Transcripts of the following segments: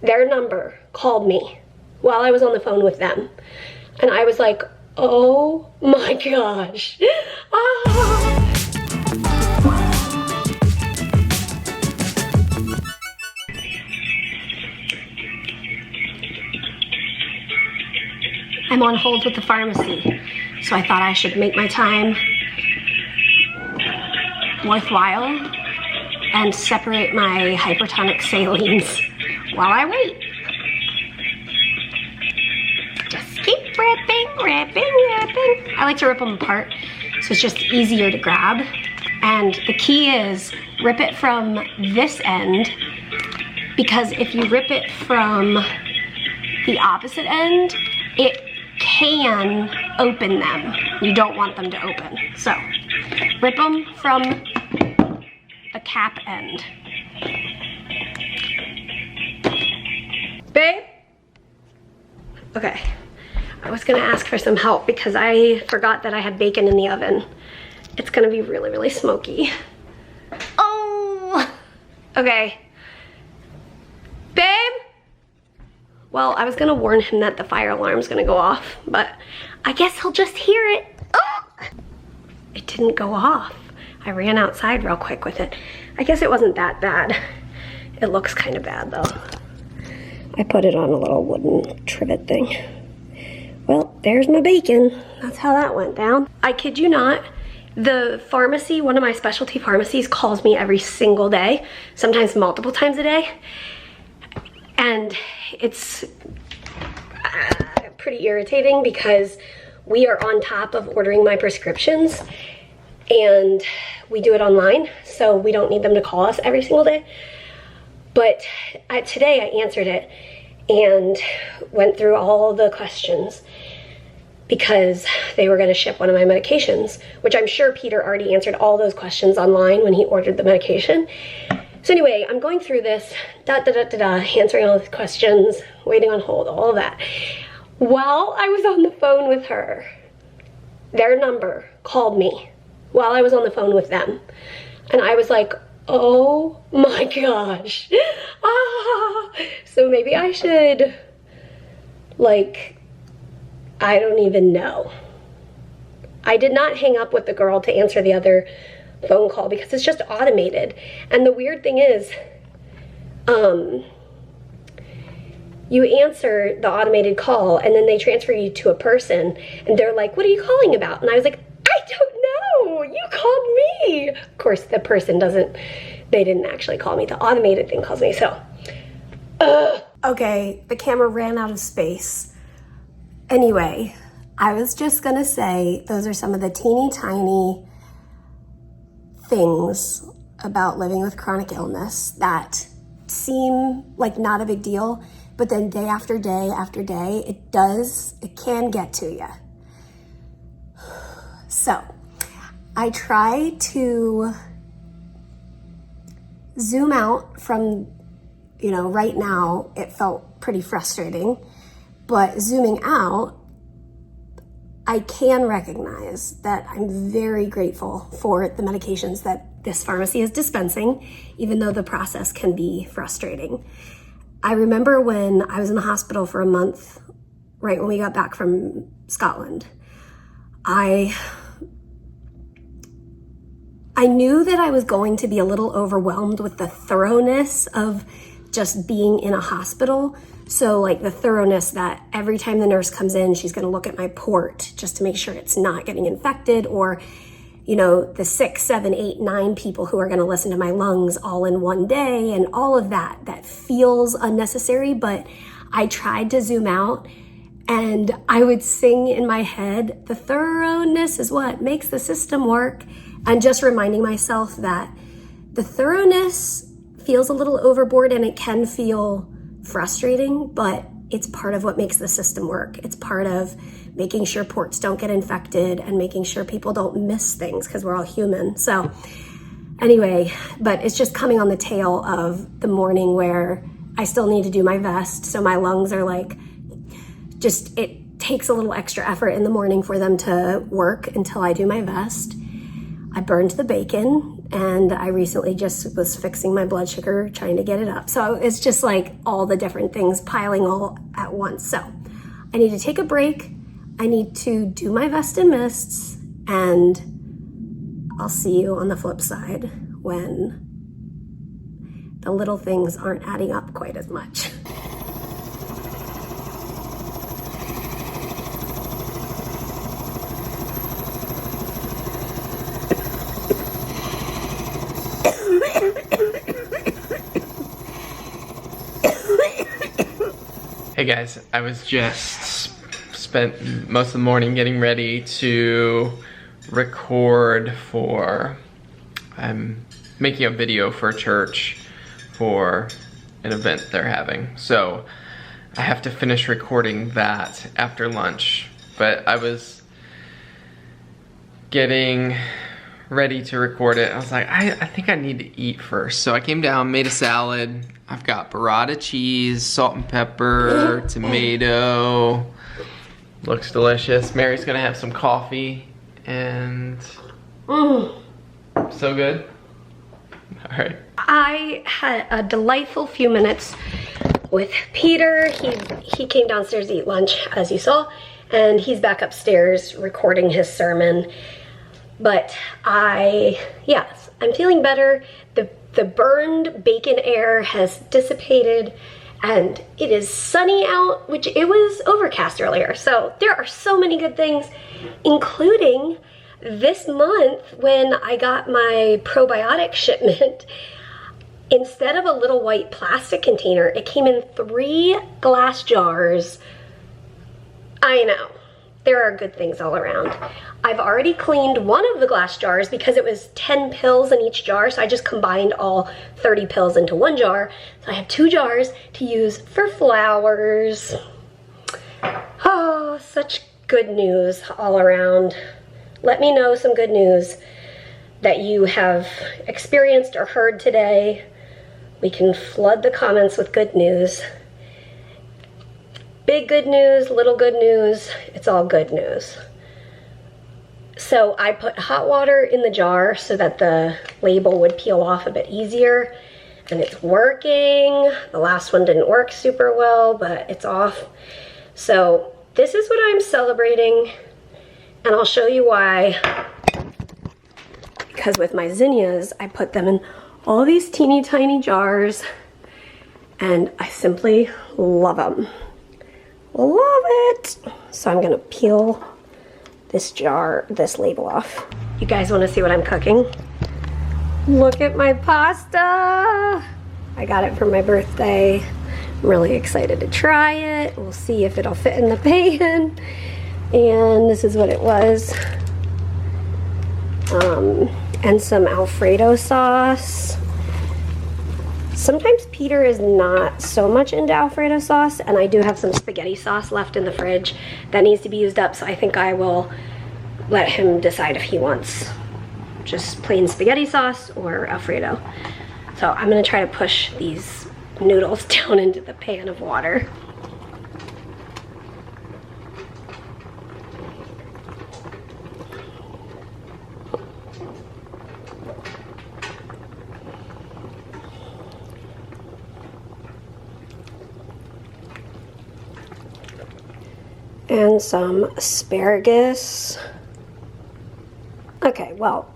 Their number called me while I was on the phone with them. And I was like, oh my gosh. Ah. I'm on hold with the pharmacy, so I thought I should make my time worthwhile and separate my hypertonic salines while I wait. Just keep ripping. I like to rip them apart, so it's just easier to grab. And the key is rip it from this end, because if you rip it from the opposite end, it can open them. You don't want them to open. So rip them from the cap end. Babe? Okay. I was gonna ask for some help because I forgot that I had bacon in the oven. It's gonna be really, really smoky. Oh! Okay. Babe? Well, I was gonna warn him that the fire alarm's gonna go off, but I guess he'll just hear it. Oh! It didn't go off. I ran outside real quick with it. I guess it wasn't that bad. It looks kind of bad though. I put it on a little wooden trivet thing. Well, there's my bacon. That's how that went down. I kid you not, the pharmacy, one of my specialty pharmacies, calls me every single day, sometimes multiple times a day. And it's pretty irritating because we are on top of ordering my prescriptions and we do it online, so we don't need them to call us every single day. But today I answered it and went through all the questions because they were going to ship one of my medications, which I'm sure Peter already answered all those questions online when he ordered the medication. So anyway, I'm going through this, answering all the questions, waiting on hold, all of that. While I was on the phone with her, their number called me while I was on the phone with them. And I was like, oh my gosh. Ah. So maybe I should, like, I don't even know. I did not hang up with the girl to answer the other phone call because it's just automated. And the weird thing is, you answer the automated call and then they transfer you to a person and they're like, what are you calling about? And I was like, I don't know, you called me. Of course, the person they didn't actually call me. The automated thing calls me, so. Okay, the camera ran out of space. Anyway, I was just gonna say those are some of the teeny tiny things about living with chronic illness that seem like not a big deal, but then day after day after day, it can get to you. So I try to zoom out from, right now it felt pretty frustrating, but zooming out, I can recognize that I'm very grateful for the medications that this pharmacy is dispensing, even though the process can be frustrating. I remember when I was in the hospital for a month, right when we got back from Scotland, I knew that I was going to be a little overwhelmed with the thoroughness of just being in a hospital. So like the thoroughness that every time the nurse comes in, she's gonna look at my port just to make sure it's not getting infected, or, the 6, 7, 8, 9 people who are gonna listen to my lungs all in one day, and all of that feels unnecessary. But I tried to zoom out and I would sing in my head, the thoroughness is what makes the system work. And just reminding myself that the thoroughness feels a little overboard and it can feel frustrating, but it's part of what makes the system work. It's part of making sure ports don't get infected and making sure people don't miss things, because we're all human. So anyway, but it's just coming on the tail of the morning where I still need to do my vest. So my lungs are like, it takes a little extra effort in the morning for them to work until I do my vest. I burned the bacon. and I recently just was fixing my blood sugar, trying to get it up. So it's just like all the different things piling all at once. So I need to take a break. I need to do my vest and mists, and I'll see you on the flip side when the little things aren't adding up quite as much. Hey guys, I was just spent most of the morning getting ready to record for, I'm making a video for a church for an event they're having. So I have to finish recording that after lunch. But I was getting ready to record it. I was like, I think I need to eat first. So I came down, made a salad. I've got burrata cheese, salt and pepper, tomato. Looks delicious. Mary's gonna have some coffee and so good. All right. I had a delightful few minutes with Peter. He came downstairs to eat lunch, as you saw, and he's back upstairs recording his sermon. But I'm feeling better. The burned bacon air has dissipated and it is sunny out, which it was overcast earlier. So there are so many good things, including this month when I got my probiotic shipment. Instead of a little white plastic container, it came in 3 glass jars. I know, there are good things all around. I've already cleaned one of the glass jars because it was 10 pills in each jar, so I just combined all 30 pills into one jar. So I have 2 jars to use for flowers. Oh, such good news all around. Let me know some good news that you have experienced or heard today. We can flood the comments with good news. Big good news, little good news, it's all good news. So I put hot water in the jar so that the label would peel off a bit easier, and it's working. The last one didn't work super well, but it's off. So this is what I'm celebrating, and I'll show you why. Because with my zinnias, I put them in all these teeny tiny jars, and I simply love them. Love it. So I'm gonna peel this label off. You guys wanna see what I'm cooking? Look at my pasta. I got it for my birthday. I'm really excited to try it. We'll see if it'll fit in the pan. And this is what it was. And some Alfredo sauce. Sometimes Peter is not so much into Alfredo sauce, and I do have some spaghetti sauce left in the fridge that needs to be used up, so I think I will let him decide if he wants just plain spaghetti sauce or Alfredo. So I'm gonna try to push these noodles down into the pan of water. And some asparagus. Okay, well,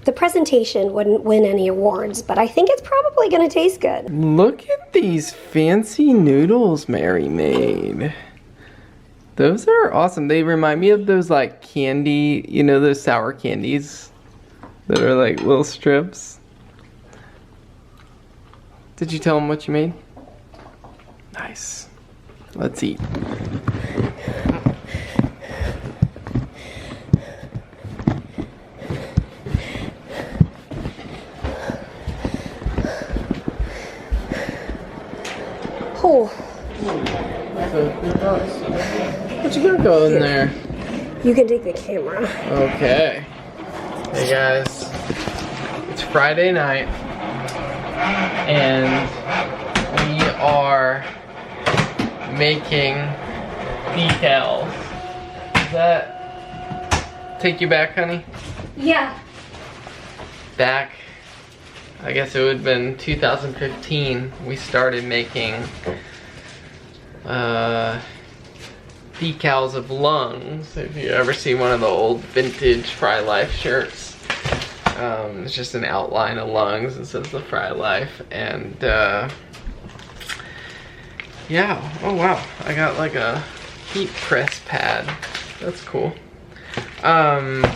the presentation wouldn't win any awards, but I think it's probably gonna taste good. Look at these fancy noodles Mary made. Those are awesome. They remind me of those like candy, you know, those sour candies that are like little strips. Did you tell them what you made? Nice. Let's eat. Oh. What you gonna go in there? You can take the camera. Okay. Hey guys, it's Friday night, and we are making decals. Does that take you back, honey? Yeah. back, I guess it would have been 2015, we started making decals of lungs. If you ever see one of the old vintage Frey Life shirts, it's just an outline of lungs. It says the Frey Life, and yeah, oh wow, I got like a heat press pad. That's cool.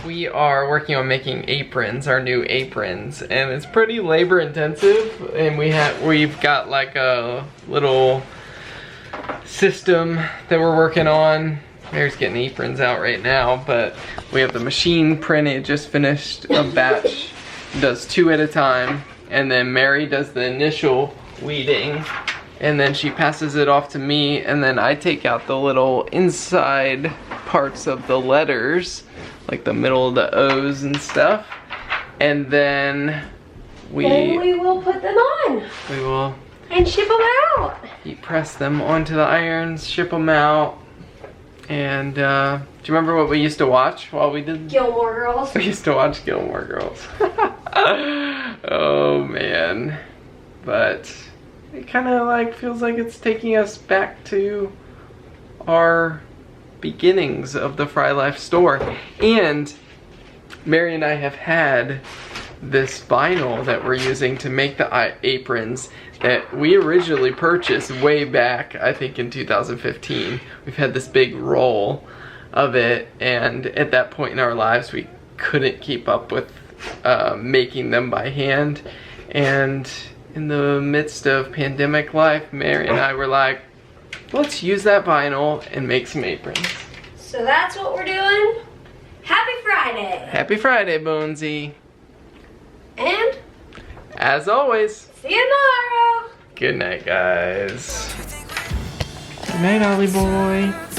We are working on making aprons, our new aprons, and it's pretty labor intensive, and we've got like a little system that we're working on. Mary's getting aprons out right now, but we have the machine printed, just finished a batch, does 2 at a time, and then Mary does the initial weeding, and then she passes it off to me, and then I take out the little inside parts of the letters, like the middle of the O's and stuff, and then we will put them on. We will and ship them out. Heat press them onto the irons, ship them out, and do you remember what we used to watch while we did? Gilmore Girls. We used to watch Gilmore Girls. Oh man, but it kind of like feels like it's taking us back to our beginnings of the Frey Life store. And Mary and I have had this vinyl that we're using to make the aprons that we originally purchased way back, I think in 2015. We've had this big roll of it, and at that point in our lives we couldn't keep up with making them by hand, and in the midst of pandemic life, Mary and I were like, let's use that vinyl and make some aprons. So that's what we're doing. Happy Friday. Happy Friday, Bonesy. And as always, see you tomorrow. good night, guys. Good night, Ollie boy.